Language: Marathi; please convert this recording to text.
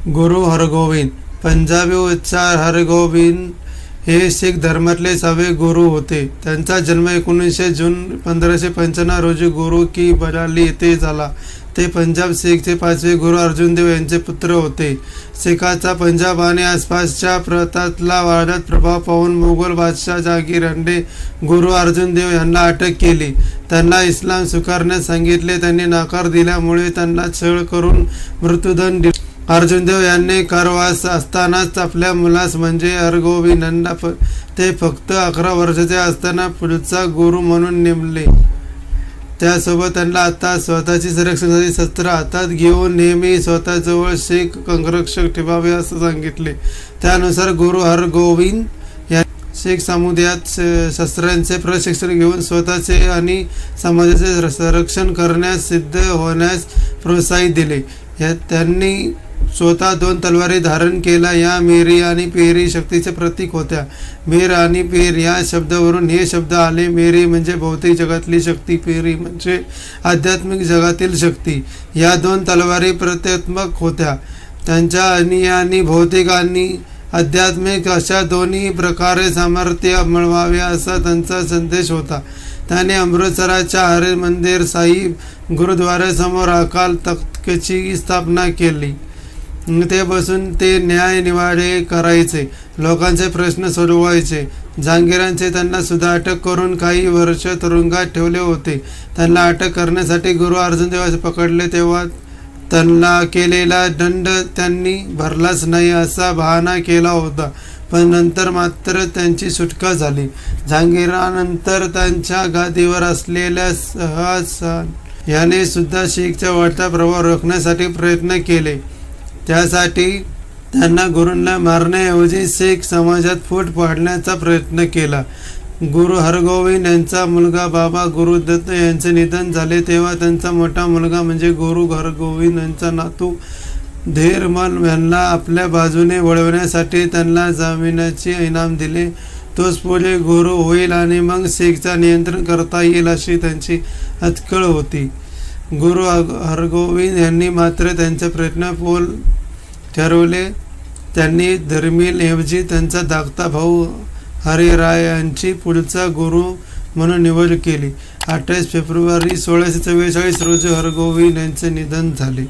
गुरु हरगोविंद पंजाबी उच्चार हरगोविंद हे शीख धर्मातले 6वे गुरु होते। त्यांचा जन्म 19 जून 1595 रोजी गुरु की बराली येथे झाला। ते पंजाब शीखचे 5वे गुरु अर्जुन देव यांचे पुत्र होते। शीखाचा पंजाब आणि आसपासच्या प्रांतातला वाढत प्रभाव पाहून मुघल बादशाह जहांगीर यांनी गुरु अर्जुन देव यांना अटक केली। त्यांना इस्लाम स्वीकारण्यास सांगितले। त्यांनी नकार दिल्यामुळे त्यांना छळ करून मृत्यूदंड दिला। अर्जुन देव यांनी कारवास असतानाच आपल्या मुलास म्हणजे हरगोविंद यांना ते फक्त 11 वर्षाचे असताना पुढचा गुरु म्हणून नेमले। त्यासोबत त्यांना आता स्वतःची संरक्षणासाठी शस्त्र हातात घेऊन नेहमी स्वतःजवळ शीख अंगरक्षक ठेवावे असं सांगितले। त्यानुसार गुरु हरगोविंद यांनी शीख समुदायात शस्त्रांचे प्रशिक्षण घेऊन स्वतःचे आणि समाजाचे संरक्षण करण्यास सिद्ध होण्यास प्रोत्साहित दिले। त्यांनी स्वतः 2 तलवारी धारण केल्या। या मेरी आणि पेरी शक्तीचे प्रतीक होत्या। मेर आणि पेर या शब्दावरून हे शब्द आले। मेरी म्हणजे भौतिक जगातली शक्ती, पेरी म्हणजे आध्यात्मिक जगातील शक्ती। या 2 तलवारी प्रतीकात्मक होत्या। त्यांच्या आणि भौतिक आणि आध्यात्मिक अशा दोन्ही प्रकारे सामर्थ्य मिळवावे असा त्यांचा संदेश होता। त्याने अमृतसराच्या हरे मंदिर साहिब गुरुद्वारासमोर अकाल तख्तची स्थापना केली। ते बसून ते न्याय निवाडे करायचे, लोकांचे प्रश्न सोडवायचे। जहांगीरांचे त्यांना सुद्धा अटक करून काही वर्ष तुरुंगात ठेवले होते। त्यांना अटक करण्यासाठी गुरु अर्जुन देवाचे पकडले तेव्हा त्यांना केलेला दंड त्यांनी भरलाच नाही असा बहाणा केला होता, पण नंतर मात्र त्यांची सुटका झाली। जहांगीरानंतर त्यांच्या गादीवर असलेल्या शहाजहान याने सुद्धा शीखचा वाढता प्रभाव रोखण्यासाठी प्रयत्न केले। त्यासाठी त्यांना गुरूंना मारण्याऐवजी शीख समाजात फूट पाडण्याचा प्रयत्न केला। गुरु हरगोविंद यांचा मुलगा बाबा गुरुदत्त यांचे निधन झाले तेव्हा त्यांचा मोठा मुलगा म्हणजे गुरु हरगोविंद यांचा नातू धीरमल यांना आपल्या बाजूने वळवण्यासाठी त्यांना जामिनाचे इनाम दिले। तोच पुढे गुरु होईल आणि मग शीखचा नियंत्रण करता येईल अशी त्यांची अटकळ होती। गुरु हरगोविंद यांनी मात्र त्यांचे प्रयत्न फोल ठरवले। त्यांनी धर्मील ऐवजी त्यांचा धाकटा भाऊ हरिराय यांची पुढचा गुरु म्हणून निवड केली। 28 फेब्रुवारी 1644 रोजी हरगोविंद यांचे निधन झाले।